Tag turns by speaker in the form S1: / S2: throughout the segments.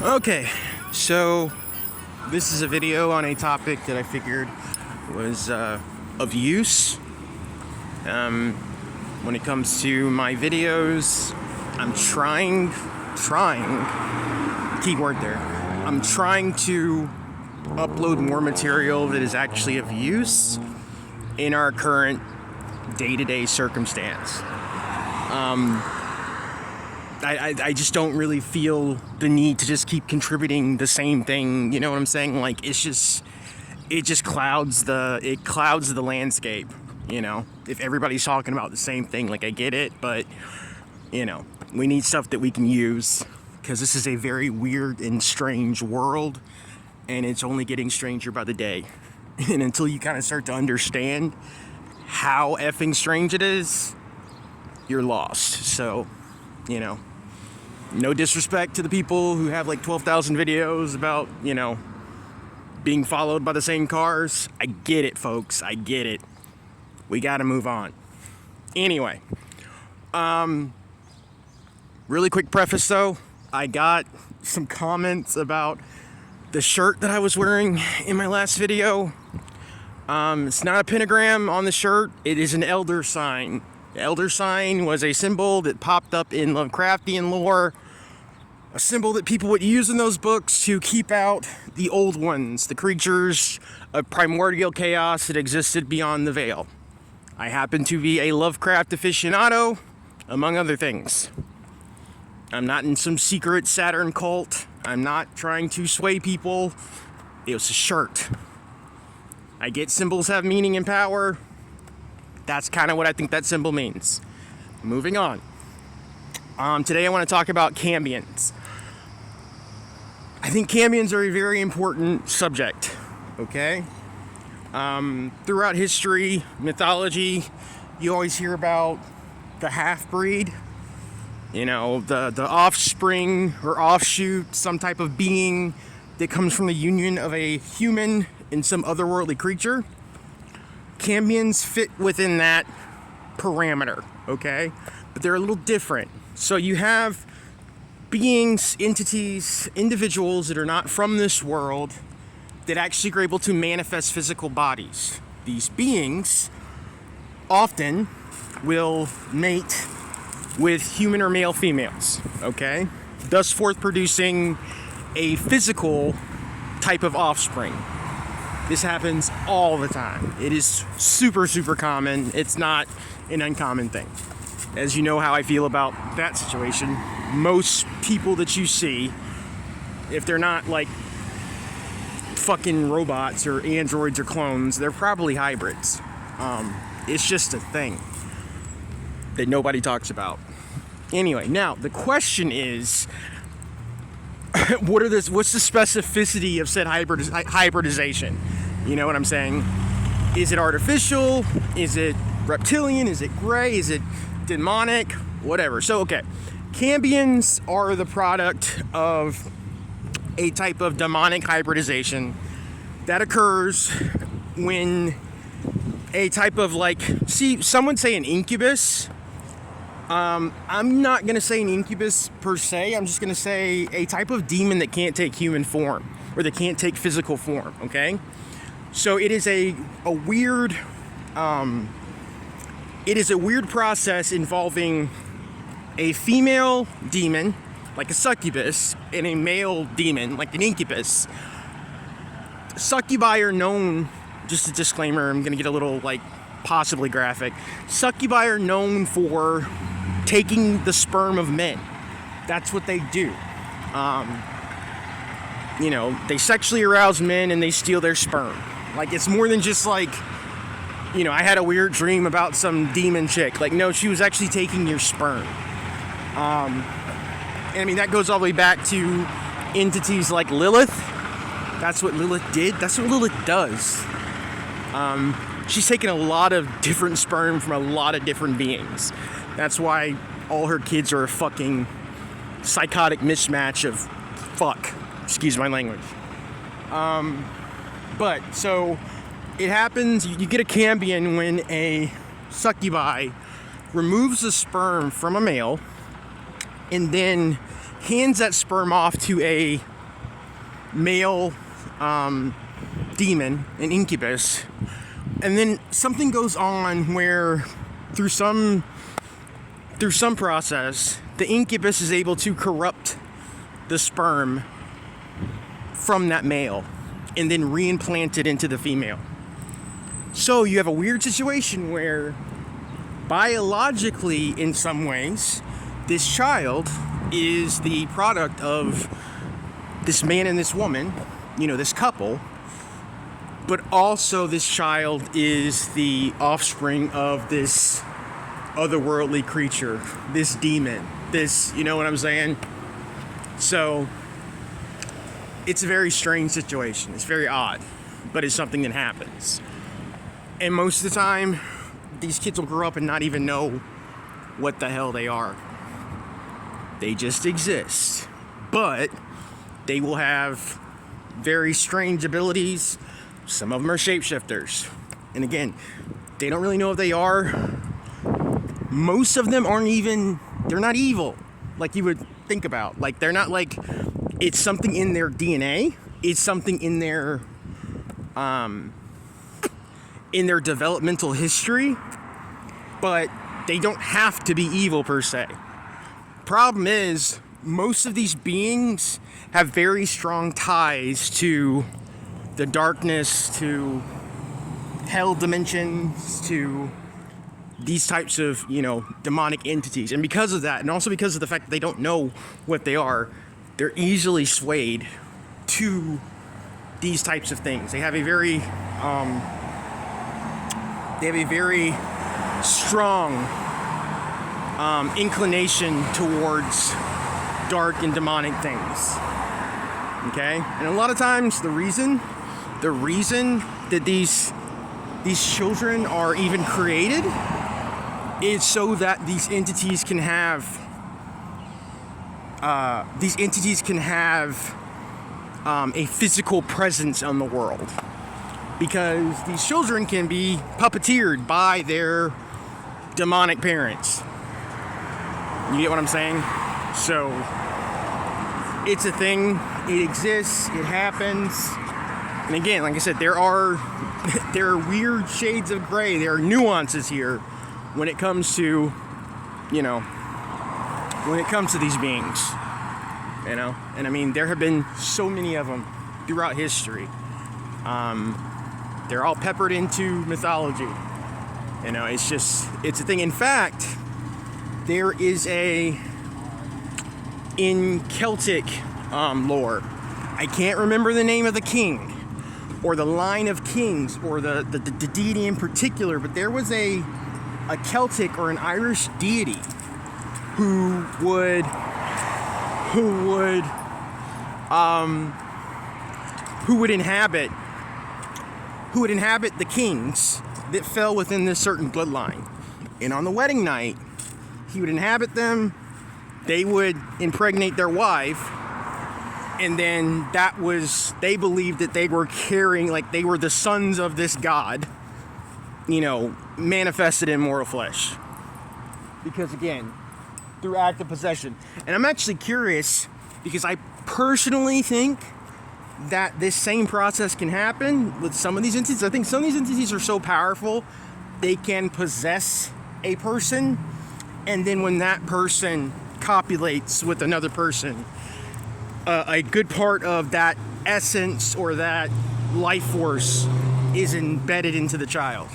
S1: Okay, so this is a video on a topic that I figured was of use. When it comes to my videos, I'm trying, keyword there, I'm trying to upload more material that is actually of use in our current day-to-day circumstance. I just don't really feel the need to just keep contributing the same thing. You know what I'm saying? Like, it just clouds the landscape. You know, if everybody's talking about the same thing, like, I get it, but you know, we need stuff that we can use, because this is a very weird and strange world, and it's only getting stranger by the day. And until you kind of start to understand how effing strange it is, you're lost. So, you know, no disrespect to the people who have like 12,000 videos about, you know, being followed by the same cars. I get it, folks. I get it. We gotta move on. Anyway, really quick preface though. I got some comments about the shirt that I was wearing in my last video. It's not a pentagram on the shirt. It is an elder sign. The elder sign was a symbol that popped up in Lovecraftian lore, a symbol that people would use in those books to keep out the old ones, the creatures of primordial chaos that existed beyond the veil. I happen to be a Lovecraft aficionado, among other things. I'm not in some secret Saturn cult. I'm not trying to sway people. It was a shirt. I get symbols have meaning and power. That's kind of what I think that symbol means. Moving on. Today I want to talk about cambions. I think cambions are a very important subject, okay? Throughout history, mythology, you always hear about the half-breed. You know, the offspring or offshoot, some type of being that comes from the union of a human and some otherworldly creature. Cambions fit within that parameter, okay? But they're a little different. So you have beings, entities, individuals that are not from this world that actually are able to manifest physical bodies. These beings often will mate with human or male females, okay? Thus forth producing a physical type of offspring. This happens all the time. It is super, super common. It's not an uncommon thing. As you know how I feel about that situation, most people that you see, if they're not like fucking robots or androids or clones, they're probably hybrids. It's just a thing that nobody talks about. Anyway, now the question is, what's the specificity of said hybridization? You know what I'm saying? Is it artificial? Is it reptilian? Is it gray? Is it demonic? Whatever. So, okay. Cambions are the product of a type of demonic hybridization that occurs when a type of some would say an incubus. I'm not going to say an incubus per se. I'm just going to say a type of demon that can't take human form, or that can't take physical form, okay? So it is a weird process involving a female demon, like a succubus, and a male demon, like an incubus. Succubi are known, just a disclaimer, I'm going to get a little, possibly graphic. Succubi are known for taking the sperm of men. That's what they do. You know, they sexually arouse men and they steal their sperm. Like, it's more than just you know, I had a weird dream about some demon chick. No, she was actually taking your sperm. And I mean, that goes all the way back to entities like Lilith. That's what Lilith did. That's what Lilith does. She's taken a lot of different sperm from a lot of different beings. That's why all her kids are a fucking psychotic mismatch of fuck. Excuse my language. But, so, it happens, you get a cambion when a succubi removes the sperm from a male and then hands that sperm off to a male demon, an incubus, and then something goes on where through some process the incubus is able to corrupt the sperm from that male and then reimplant it into the female. So you have a weird situation where biologically, in some ways, this child is the product of this man and this woman, this couple, but also this child is the offspring of this otherworldly creature, this demon, this, you know what I'm saying? So it's a very strange situation. It's very odd, but it's something that happens. And most of the time, these kids will grow up and not even know what the hell they are. They just exist. But they will have very strange abilities. Some of them are shapeshifters. And again, they don't really know what they are. Most of them they're not evil like you would think about. Like, they're not like, it's something in their DNA. It's something in their developmental history. But they don't have to be evil per se. Problem is, most of these beings have very strong ties to the darkness, to hell dimensions, to these types of, demonic entities. And because of that, and also because of the fact that they don't know what they are, they're easily swayed to these types of things. They have a very strong inclination towards dark and demonic things. Okay? And a lot of times the reason that these children are even created is so that these entities can have a physical presence on the world. Because these children can be puppeteered by their demonic parents. You get what I'm saying? So it's a thing. It exists. It happens. And again, like I said, there are weird shades of gray. There are nuances here when it comes to, these beings. And I mean, there have been so many of them throughout history. They're all peppered into mythology. It's a thing. In fact, there is in Celtic lore, I can't remember the name of the king or the line of kings or the deity in particular, but there was a Celtic or an Irish deity who would inhabit the kings that fell within this certain bloodline. And on the wedding night, he would inhabit them, they would impregnate their wife, and then they believed that they were carrying, like they were the sons of this god, manifested in mortal flesh. Because again, through active possession. And I'm actually curious, because I personally think that this same process can happen with some of these entities. I think some of these entities are so powerful, they can possess a person, and then when that person copulates with another person, a good part of that essence or that life force is embedded into the child.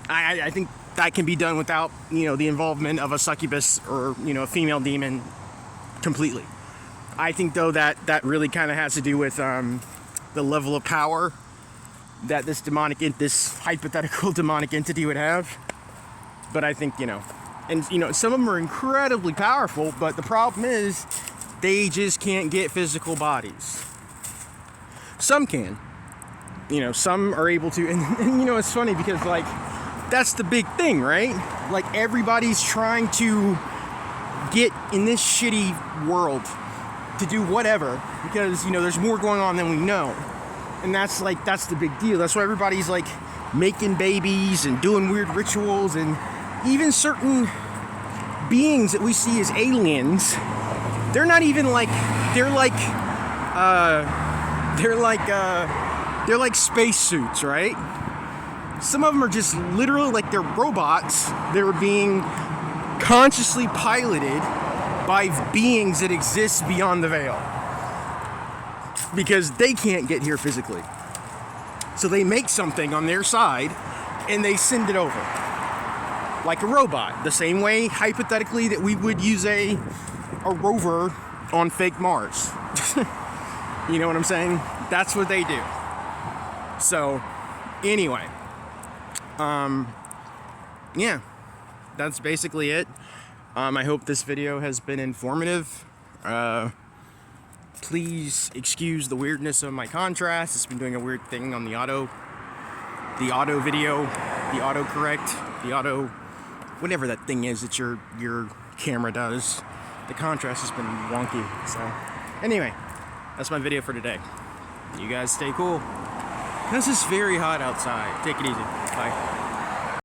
S1: I think that can be done without, the involvement of a succubus or, a female demon completely. I think, though, that really kind of has to do with the level of power that this hypothetical demonic entity would have. But I think, and, some of them are incredibly powerful, but the problem is they just can't get physical bodies. Some can. Some are able to, and it's funny because, like, that's the big thing, right? Like, everybody's trying to get in this shitty world to do whatever, because there's more going on than we know, and that's the big deal. That's why everybody's like making babies and doing weird rituals, and even certain beings that we see as aliens, they're not even like, they're like they're like spacesuits, right? Some of them are just literally like they're robots that are being consciously piloted by beings that exist beyond the veil, because they can't get here physically. So they make something on their side and they send it over like a robot, the same way hypothetically that we would use a rover on fake Mars. You know what I'm saying? That's what they do. So anyway, yeah, that's basically it. I hope this video has been informative. Please excuse the weirdness of my contrast. It's been doing a weird thing on the auto video, the autocorrect, whatever that thing is that your camera does. The contrast has been wonky. So anyway, that's my video for today. You guys stay cool. This is very hot outside. Take it easy. Bye.